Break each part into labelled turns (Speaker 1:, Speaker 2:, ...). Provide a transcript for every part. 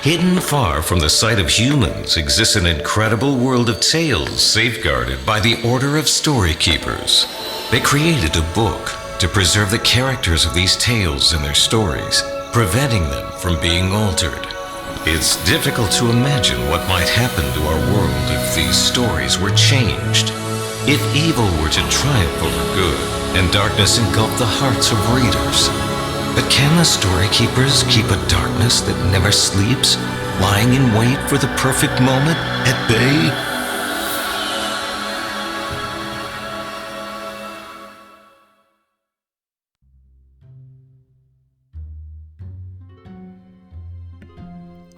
Speaker 1: Hidden far from the sight of humans exists an incredible world of tales safeguarded by the Order of Storykeepers. They created a book to preserve the characters of these tales and their stories, preventing them from being altered. It's difficult to imagine what might happen to our world if these stories were changed. If evil were to triumph over good and darkness engulf the hearts of readers. But can the Storykeepers keep a darkness that never sleeps, lying in wait for the perfect moment at bay?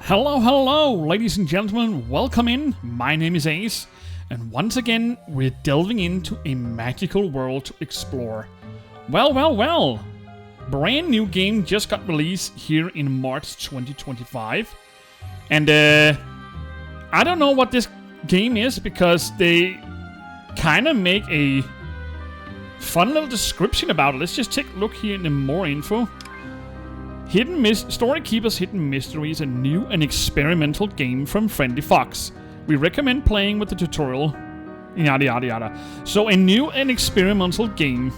Speaker 2: Hello, hello, ladies and gentlemen, welcome in. My name is Ace, and once again, we're delving into a magical world to explore. Well. Brand new game just got released here in March 2025. And I don't know what this game is because they kind of make a fun little description about it. Let's just take a look here in the more info. Storykeepers Hidden Mystery is a new and experimental game from Friendly Fox. We recommend playing with the tutorial. Yada yada yada. So a new and experimental game.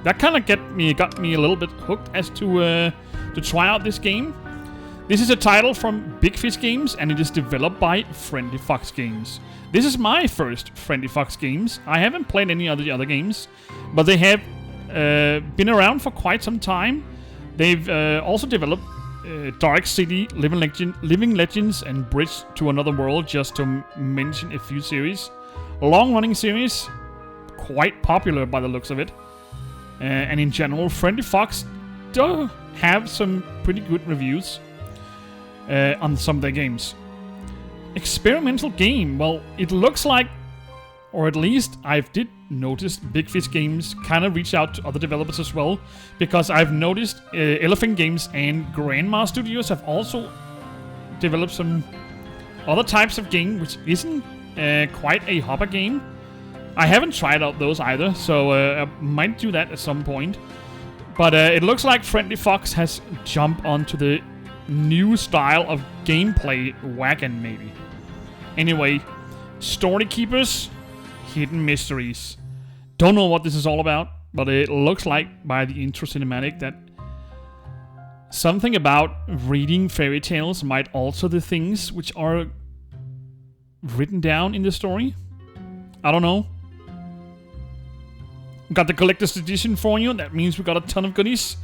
Speaker 2: That kind of got me a little bit hooked as to try out this game. This is a title from Big Fish Games, and it is developed by Friendly Fox Games. This is my first Friendly Fox Games. I haven't played any of the other games, but they have been around for quite some time. They've also developed Dark City, Living Legends, and Bridge to Another World, just to mention a few series. A long-running series, quite popular by the looks of it. And in general, Friendly Fox do have some pretty good reviews on some of their games. Experimental game, well, it looks like, or at least I've did notice Big Fish Games kind of reach out to other developers as well, because I've noticed Elephant Games and Grandma Studios have also developed some other types of game, which isn't quite a hopper game. I haven't tried out those either, so I might do that at some point. But it looks like Friendly Fox has jumped onto the new style of gameplay wagon, maybe. Anyway, Storykeepers Hidden Mysteries. Don't know what this is all about, but it looks like, by the intro cinematic, that something about reading fairy tales might alter the things which are written down in the story. I don't know. Got the collector's edition for you. That means we got a ton of goodies.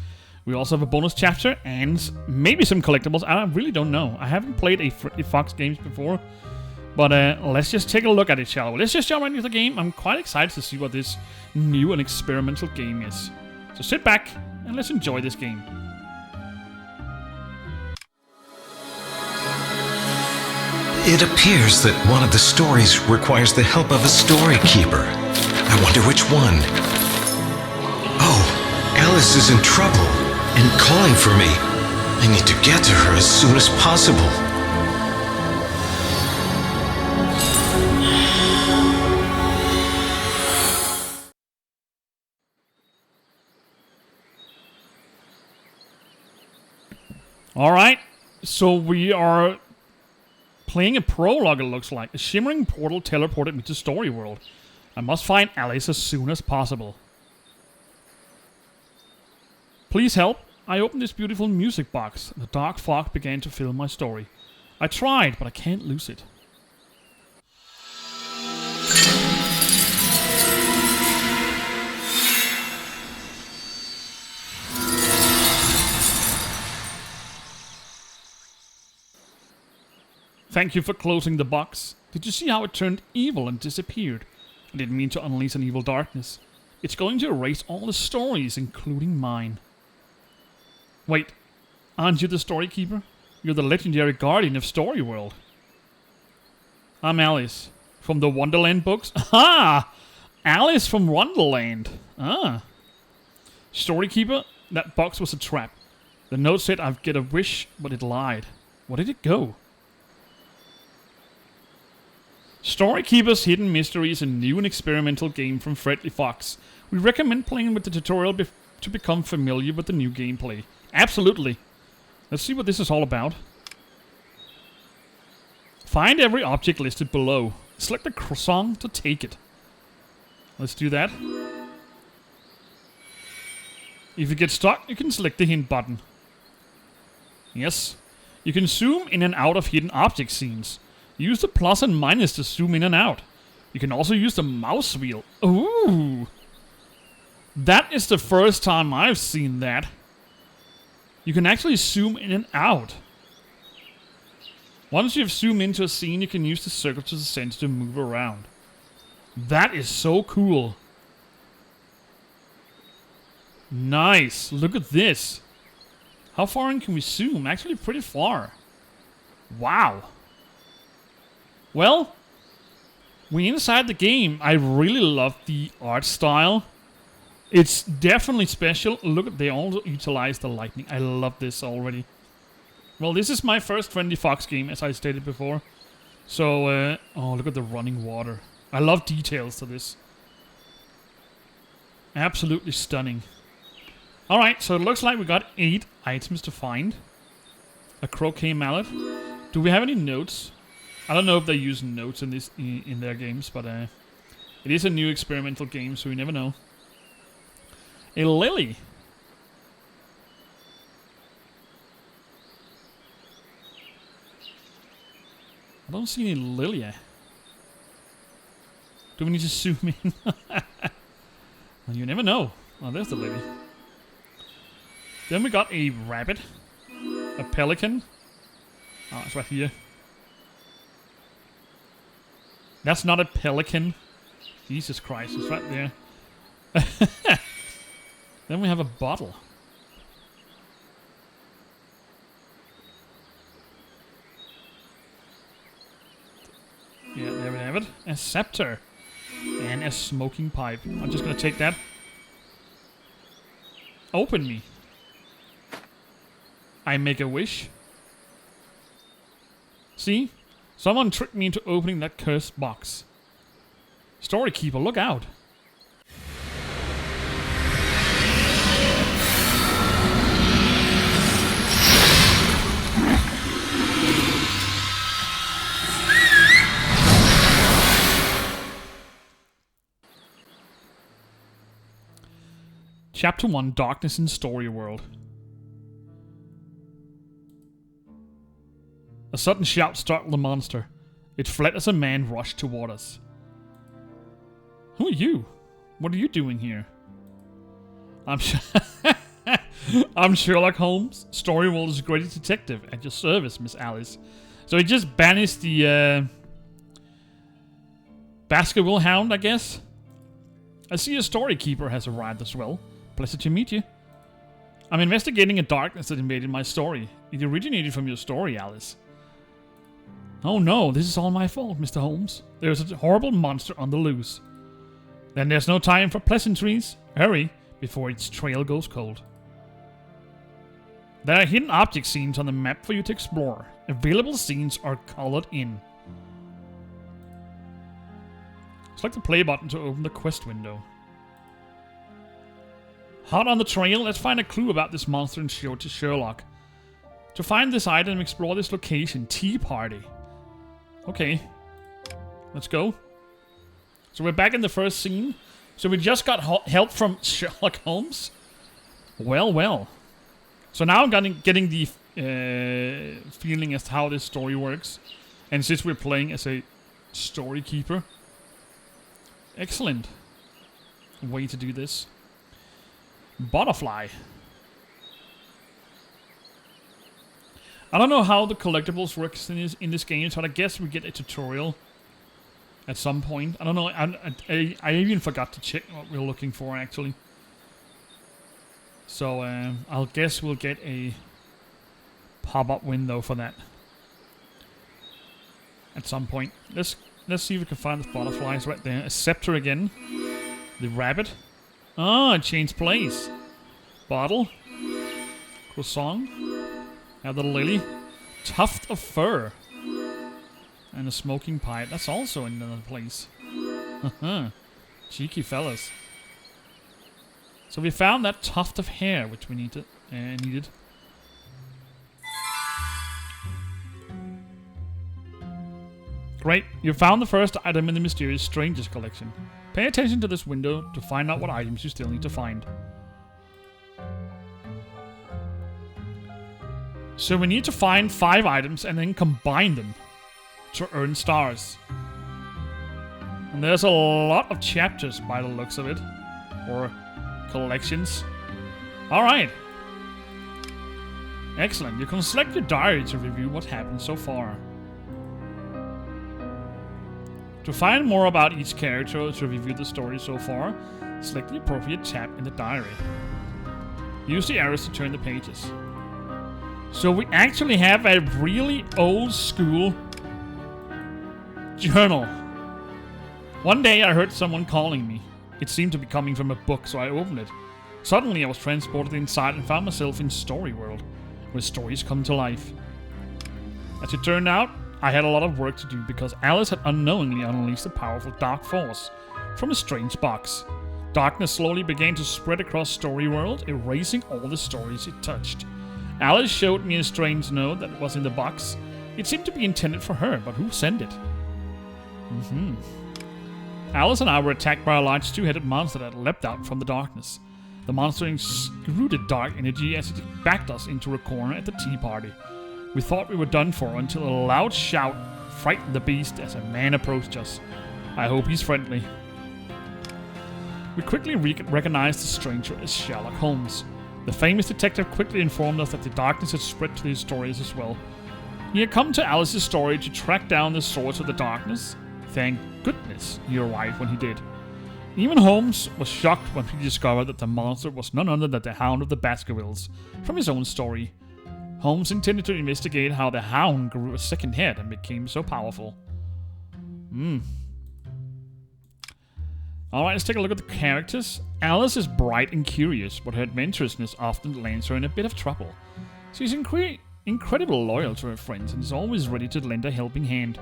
Speaker 2: We also have a bonus chapter and maybe some collectibles. I really don't know. I haven't played a Fox games before. But let's just take a look at it, shall we? Let's just jump right into the game. I'm quite excited to see what this new and experimental game is. So sit back and let's enjoy this game.
Speaker 1: It appears that one of the stories requires the help of a storykeeper. I wonder which one. Oh, Alice is in trouble and calling for me. I need to get to her as soon as possible.
Speaker 2: Alright, so we are playing a prologue, it looks like. A shimmering portal teleported me to Storyworld. I must find Alice as soon as possible. Please help. I opened this beautiful music box. The dark fog began to fill my story. I tried, but I can't lose it. Thank you for closing the box. Did you see how it turned evil and disappeared? I didn't mean to unleash an evil darkness. It's going to erase all the stories, including mine. Wait, aren't you the Storykeeper? You're the legendary guardian of Storyworld. I'm Alice, from the Wonderland books. Aha! Alice from Wonderland. Ah. Storykeeper, that box was a trap. The note said I'd get a wish, but it lied. Where did it go? Storykeepers Hidden Mystery is a new and experimental game from Friendly Fox. We recommend playing with the tutorial to become familiar with the new gameplay. Absolutely. Let's see what this is all about. Find every object listed below. Select the croissant to take it. Let's do that. If you get stuck, you can select the hint button. Yes. You can zoom in and out of hidden object scenes. Use the plus and minus to zoom in and out. You can also use the mouse wheel. Ooh! That is the first time I've seen that. You can actually zoom in and out. Once you've zoomed into a scene, you can use the circle to the center to move around. That is so cool. Nice. Look at this. How far in can we zoom? Actually pretty far. Wow. Well, we're inside the game. I really love the art style. It's definitely special. Look, they also utilize the lightning. I love this already. Well, this is my first Friendly Fox game, as I stated before. So, oh, look at the running water. I love details to this. Absolutely stunning. Alright, so it looks like we got 8 items to find. A croquet mallet. Do we have any notes? I don't know if they use notes in this in their games, but it is a new experimental game, so you never know. A lily. I don't see any lily. Do we need to zoom in? Well, you never know. Oh, there's the lily. Then we got a rabbit. A pelican. Oh, it's right here. That's not a pelican. Jesus Christ, it's right there. Then we have a bottle. Yeah, there we have it. A scepter. And a smoking pipe. I'm just gonna take that. Open me. I make a wish. See? Someone tricked me into opening that cursed box. Storykeeper, look out. Chapter 1, Darkness in Storyworld. A sudden shout startled the monster. It fled as a man rushed toward us. Who are you? What are you doing here? I'm Sherlock Holmes, Storyworld's greatest detective, at your service, Miss Alice. So he just banished the Baskerville Hound, I guess. I see a Storykeeper has arrived as well. Pleasure to meet you. I'm investigating a darkness that invaded my story. It originated from your story, Alice. Oh no, this is all my fault, Mr. Holmes. There's a horrible monster on the loose. Then there's no time for pleasantries. Hurry, before its trail goes cold. There are hidden object scenes on the map for you to explore. Available scenes are colored in. Select the play button to open the quest window. Hot on the trail, let's find a clue about this monster and show it to Sherlock. To find this item, explore this location. Tea party. Okay. Let's go. So we're back in the first scene. So we just got help from Sherlock Holmes. Well, well. So now I'm getting the feeling as to how this story works. And since we're playing as a Storykeeper. Excellent way to do this. Butterfly. I don't know how the collectibles works in this game, so I guess we get a tutorial at some point. I don't know. I even forgot to check what we're looking for actually. So I'll guess we'll get a pop-up window for that at some point. Let's see if we can find the butterflies right there. A scepter again. The rabbit. Ah, changed place. Bottle. Croissant. Have the lily. Tuft of fur. And a smoking pipe. That's also in another place. Cheeky fellas. So we found that tuft of hair, which we needed. Great, you found the first item in the mysterious Strangers collection. Pay attention to this window to find out what items you still need to find. So we need to find 5 items and then combine them to earn stars. And there's a lot of chapters by the looks of it. Or collections. Alright. Excellent. You can select your diary to review what happened so far. To find more about each character to review the story so far, select the appropriate tab in the diary. Use the arrows to turn the pages. So we actually have a really old school journal. One day I heard someone calling me. It seemed to be coming from a book, so I opened it. Suddenly I was transported inside and found myself in Storyworld, where stories come to life. As it turned out, I had a lot of work to do because Alice had unknowingly unleashed a powerful dark force from a strange box. Darkness slowly began to spread across Storyworld, erasing all the stories it touched. Alice showed me a strange note that was in the box. It seemed to be intended for her, but who sent it? Alice and I were attacked by a large 2-headed monster that leapt out from the darkness. The monster exuded dark energy as it backed us into a corner at the tea party. We thought we were done for until a loud shout frightened the beast as a man approached us. I hope he's friendly. We quickly recognized the stranger as Sherlock Holmes. The famous detective quickly informed us that the darkness had spread to his stories as well. He had come to Alice's story to track down the source of the darkness. Thank goodness he arrived when he did. Even Holmes was shocked when he discovered that the monster was none other than the Hound of the Baskervilles from his own story. Holmes intended to investigate how the Hound grew a second head and became so powerful. Alright, let's take a look at the characters. Alice is bright and curious, but her adventurousness often lands her in a bit of trouble. She's incredibly loyal to her friends and is always ready to lend a helping hand.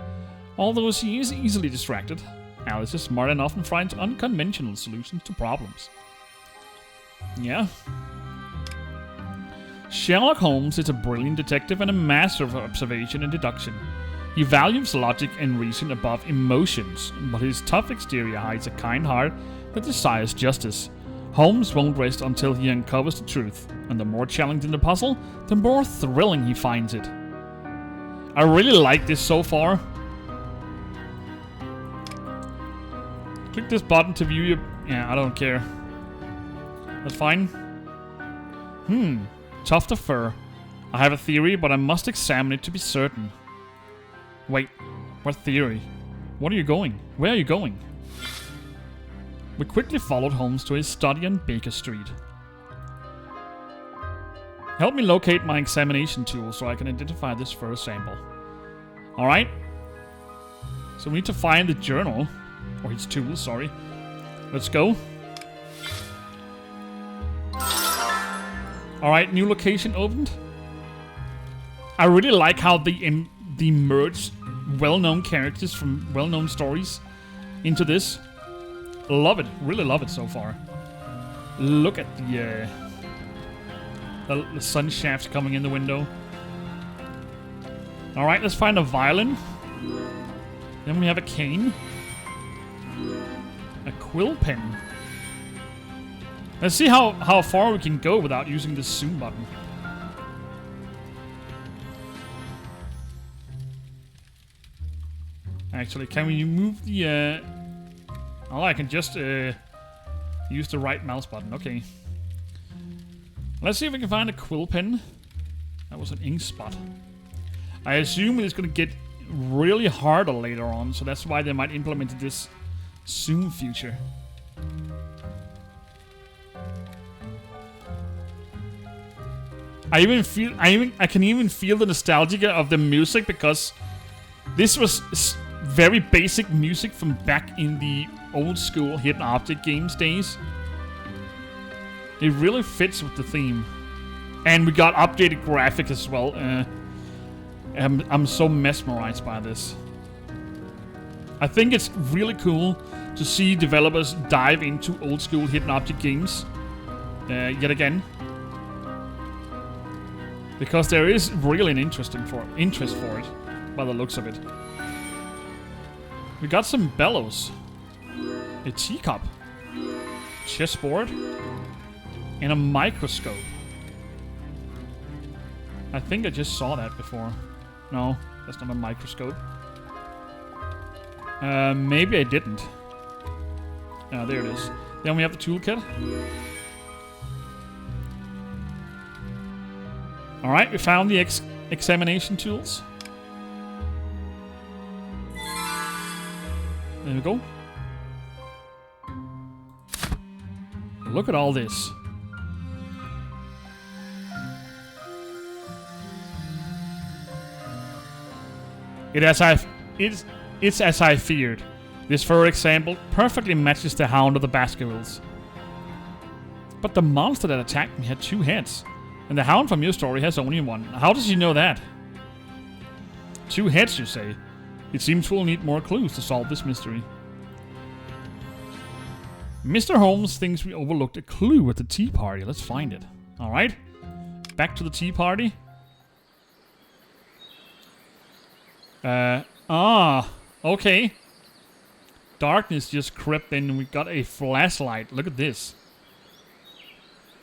Speaker 2: Although she is easily distracted, Alice is smart and often finds unconventional solutions to problems. Yeah. Sherlock Holmes is a brilliant detective and a master of observation and deduction. He values logic and reason above emotions, but his tough exterior hides a kind heart that desires justice. Holmes won't rest until he uncovers the truth, and the more challenging the puzzle, the more thrilling he finds it. I really like this so far. Click this button to view your... Yeah, I don't care. That's fine. Tuft of fur. I have a theory, but I must examine it to be certain. Wait, what theory? What are you going? Where are you going? We quickly followed Holmes to his study on Baker Street. Help me locate my examination tool so I can identify this fur sample. Alright. So we need to find the journal. Or his tool, sorry. Let's go. Alright, new location opened. I really like how they merge well-known characters from well-known stories into this. Love it. Really love it so far. Look at the sun shafts coming in the window. Alright, let's find a violin. Then we have a cane. A quill pen. Let's see how far we can go without using the zoom button. Actually, can we move the... Oh, I can just use the right mouse button. Okay. Let's see if we can find a quill pen. That was an ink spot. I assume it's going to get really harder later on, so that's why they might implement this zoom feature. I can even feel the nostalgia of the music because this was very basic music from back in the old school hidden object games days. It really fits with the theme, and we got updated graphics as well. I'm so mesmerized by this. I think it's really cool to see developers dive into old school hidden object games yet again, because there is really an interest for it by the looks of it. We got some bellows. A teacup. Chessboard. And a microscope. I think I just saw that before. No, that's not a microscope. Maybe I didn't. Ah, there it is. Then we have the toolkit. Alright, we found the examination tools. There we go. Look at all this. It's as I feared. This, for example, perfectly matches the Hound of the Baskervilles. But the monster that attacked me had 2 heads. And the Hound from your story has only 1. How does he know that? 2 heads, you say? It seems we'll need more clues to solve this mystery. Mr. Holmes thinks we overlooked a clue at the tea party. Let's find it. Alright. Back to the tea party. Okay. Darkness just crept in and we got a flashlight. Look at this.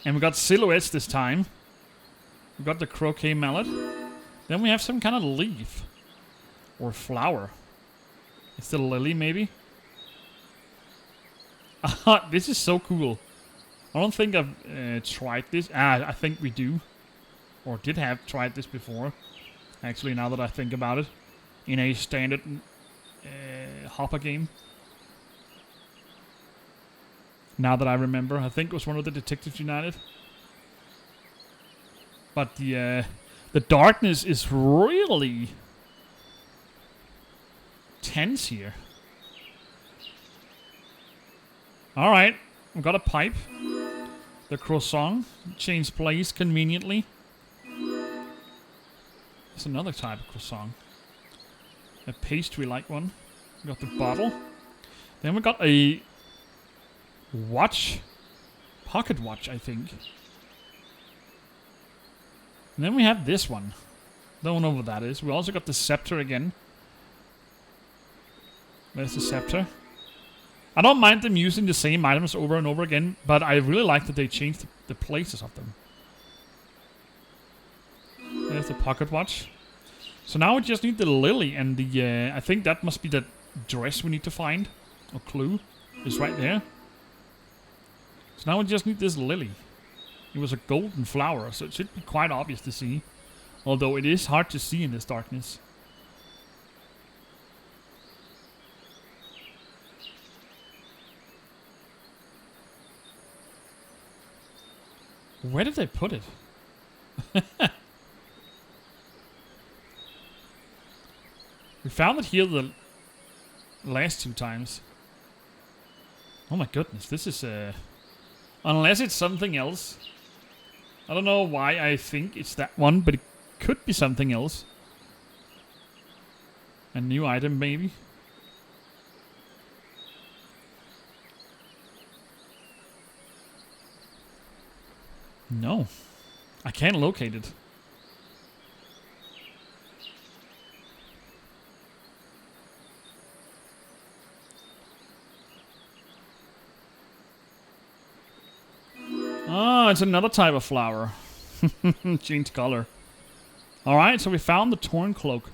Speaker 2: And we got silhouettes this time. We got the croquet mallet. Then we have some kind of leaf. Or flower. It's the lily, maybe? This is so cool. I don't think I've tried this. I think we do. Or did have tried this before. Actually, now that I think about it. In a standard Hopper game. Now that I remember. I think it was one of the Detectives United. But the darkness is really tense here. Alright, we've got a pipe. The croissant. Change place conveniently. There's another type of croissant. A pastry-like one. We got the bottle. Then we got a watch. Pocket watch, I think. And then we have this one. Don't know what that is. We also got the scepter again. There's the scepter. I don't mind them using the same items over and over again, but I really like that they changed the places of them. There's the pocket watch. So now we just need the lily and the... I think that must be the dress we need to find. Or clue. It's right there. So now we just need this lily. It was a golden flower, so it should be quite obvious to see. Although it is hard to see in this darkness. Where did they put it? We found it here the last 2 times. Oh my goodness, this is unless it's something else. I don't know why I think it's that one, but it could be something else. A new item, maybe. No. I can't locate it. Oh, it's another type of flower. Changed color. Alright, so we found the torn cloak.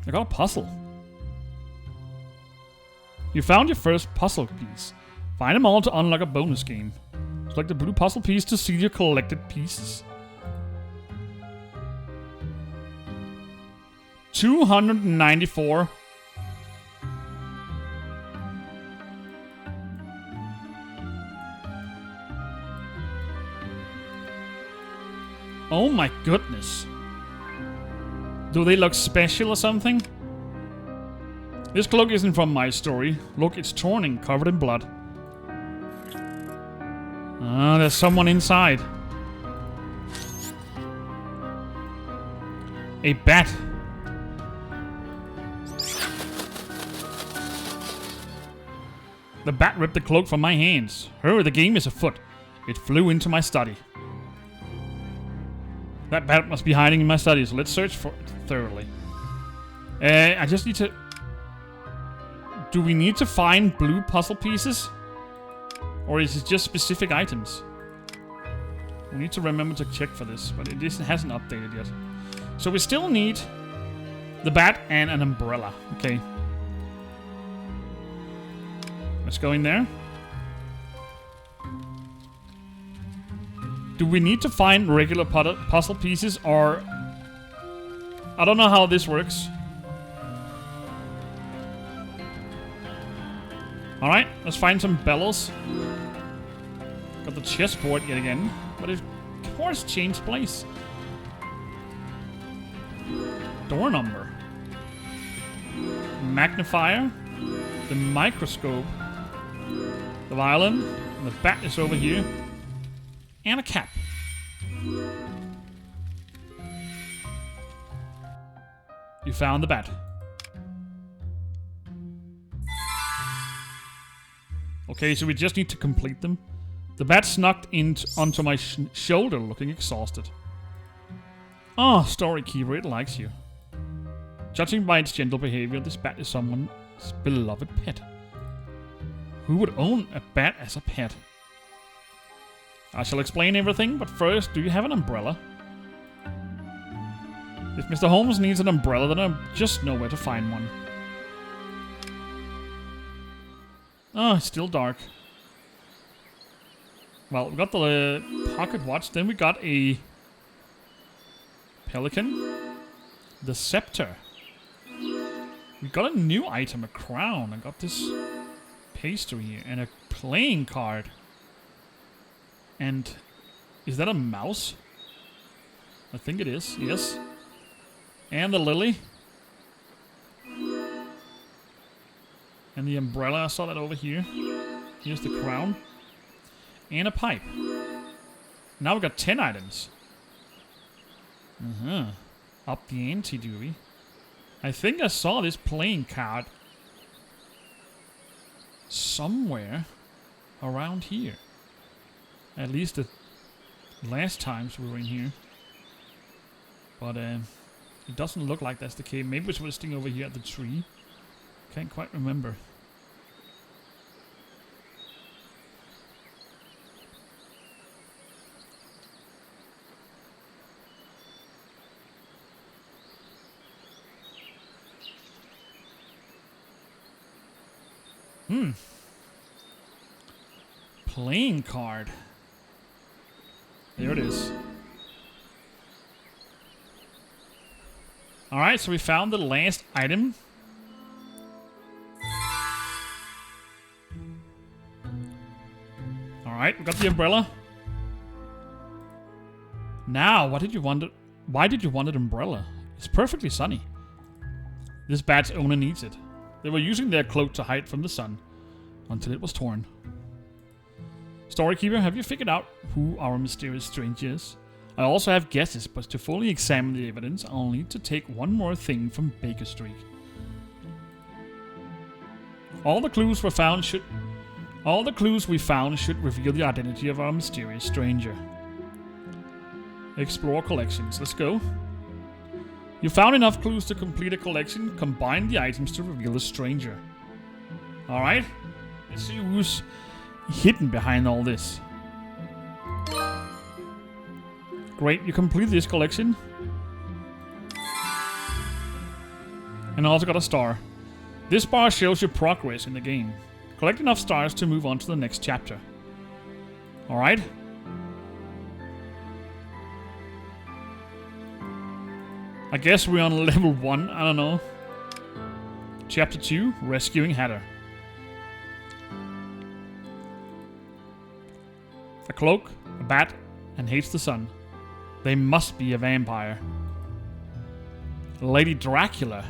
Speaker 2: I got a puzzle. You found your first puzzle piece. Find them all to unlock a bonus game. Select the blue puzzle piece to see your collected pieces. 294. Oh my goodness. Do they look special or something? This cloak isn't from my story. Look, it's torn and covered in blood. Ah, there's someone inside. A bat. The bat ripped the cloak from my hands. Hurry, the game is afoot. It flew into my study. That bat must be hiding in my study, so let's search for it thoroughly. I just need to... Do we need to find blue puzzle pieces? Or is it just specific items? We need to remember to check for this, but it hasn't updated yet. So we still need the bat and an umbrella. Okay. Let's go in there. Do we need to find regular puzzle pieces, or... I don't know how this works. Alright, let's find some bellows. Got the chessboard yet again, but it of course changed place. Door number. Magnifier. The microscope. The violin. And the bat is over here. And a cap. You found the bat. Okay, so we just need to complete them. The bat snuck onto my shoulder, looking exhausted. Ah, Storykeeper, it likes you. Judging by its gentle behavior, this bat is someone's beloved pet. Who would own a bat as a pet? I shall explain everything, but first, do you have an umbrella? If Mr. Holmes needs an umbrella, then I just know where to find one. Oh, it's still dark. Well, we got the pocket watch, then we got a pelican. The scepter. We got a new item, a crown. I got this pastry here and a playing card. And is that a mouse? I think it is, yes. And the lily. And the umbrella, I saw that over here. Here's the crown. And a pipe. Now we've got 10 items. Up the ante, do we? I think I saw this playing card somewhere around here. At least the last times we were in here. But it doesn't look like that's the case. Maybe it's resting over here at the tree. Can't quite remember. Playing card. There it is. Alright, so we found the last item. Alright, we got the umbrella. Now, why did you want an umbrella? It's perfectly sunny. This bat's owner needs it. They were using their cloak to hide from the sun until it was torn. Storykeeper, have you figured out who our mysterious stranger is? I also have guesses, but to fully examine the evidence, I'll need to take one more thing from Baker Street. All the clues we found should reveal the identity of our mysterious stranger. Explore collections. Let's go. You found enough clues to complete a collection. Combine the items to reveal the stranger. Alright. Let's see who's hidden behind all this. Great, you complete this collection. And also got a star. This bar shows your progress in the game. Collect enough stars to move on to the next chapter. Alright. I guess we're on level 1, I don't know. Chapter 2, Rescuing Hatter. A cloak, a bat, and hates the sun. They must be a vampire. Lady Dracula.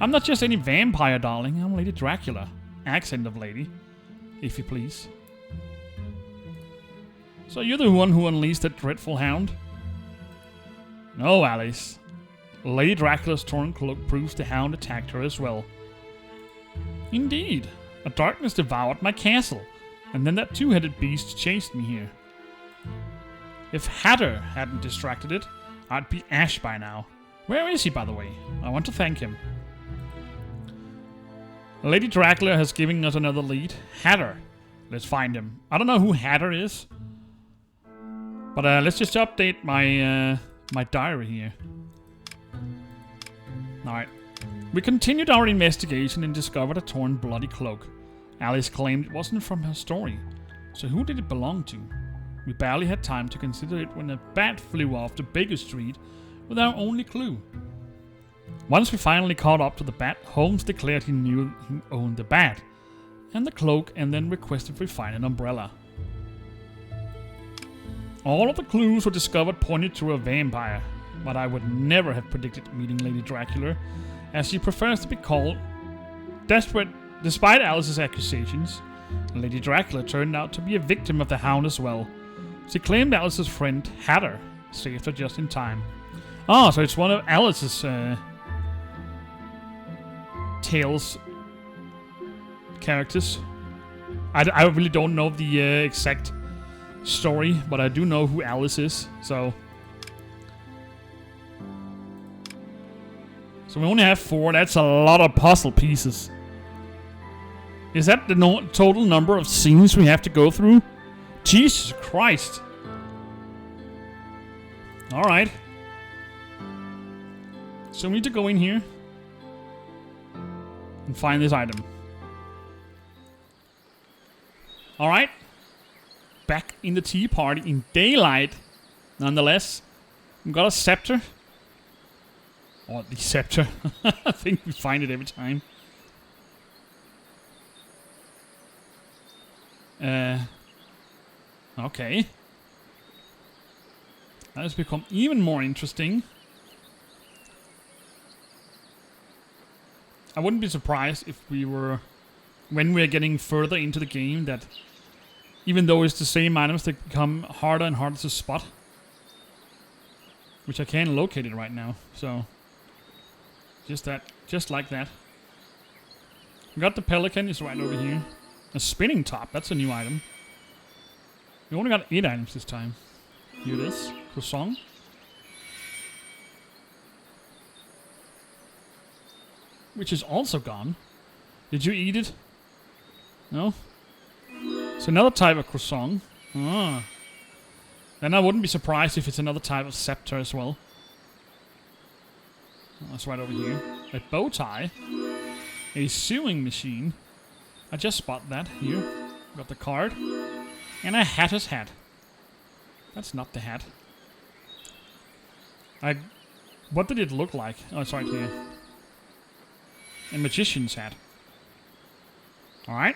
Speaker 2: I'm not just any vampire, darling. I'm Lady Dracula. Accent of lady, if you please. So you're the one who unleashed that dreadful hound? No, Alice. Lady Dracula's torn cloak proves the hound attacked her as well. Indeed. A darkness devoured my castle, and then that two-headed beast chased me here. If Hatter hadn't distracted it, I'd be Ash by now. Where is he, by the way? I want to thank him. Lady Dracula has given us another lead. Hatter. Let's find him. I don't know who Hatter is. But let's just update my my diary here. Alright. We continued our investigation and discovered a torn, bloody cloak. Alice claimed it wasn't from her story. So who did it belong to? We barely had time to consider it when a bat flew off the Baker Street with our only clue. Once we finally caught up to the bat, Holmes declared he knew he owned the bat and the cloak, and then requested we find an umbrella. All of the clues were discovered pointed to a vampire, but I would never have predicted meeting Lady Dracula, as she prefers to be called. Desperate, despite Alice's accusations, Lady Dracula turned out to be a victim of the Hound as well. She claimed Alice's friend, Hatter, saved her just in time. Oh, so it's one of Alice's tales characters. I really don't know the exact story, but I do know who Alice is, so we only have 4. That's a lot of puzzle pieces. Is that the total number of scenes we have to go through? Jesus Christ. Alright. So we need to go in here and find this item. Alright. Back in the tea party in daylight. Nonetheless. We got a scepter. Or the scepter. I think we find it every time. Okay. That has become even more interesting. I wouldn't be surprised if we were, when we're getting further into the game, that even though it's the same items, they become harder and harder to spot. Which I can't locate it right now, so just like that. We got the pelican, it's right over here. A spinning top, that's a new item. We only got 8 items this time. Here it is, croissant. Which is also gone. Did you eat it? No? It's another type of croissant. Ah. Then I wouldn't be surprised if it's another type of scepter as well. Oh, that's right over here. A bow tie. A sewing machine. I just spot that here. Got the card. And a hatter's hat. That's not the hat. What did it look like? Oh, it's right here. A magician's hat. Alright.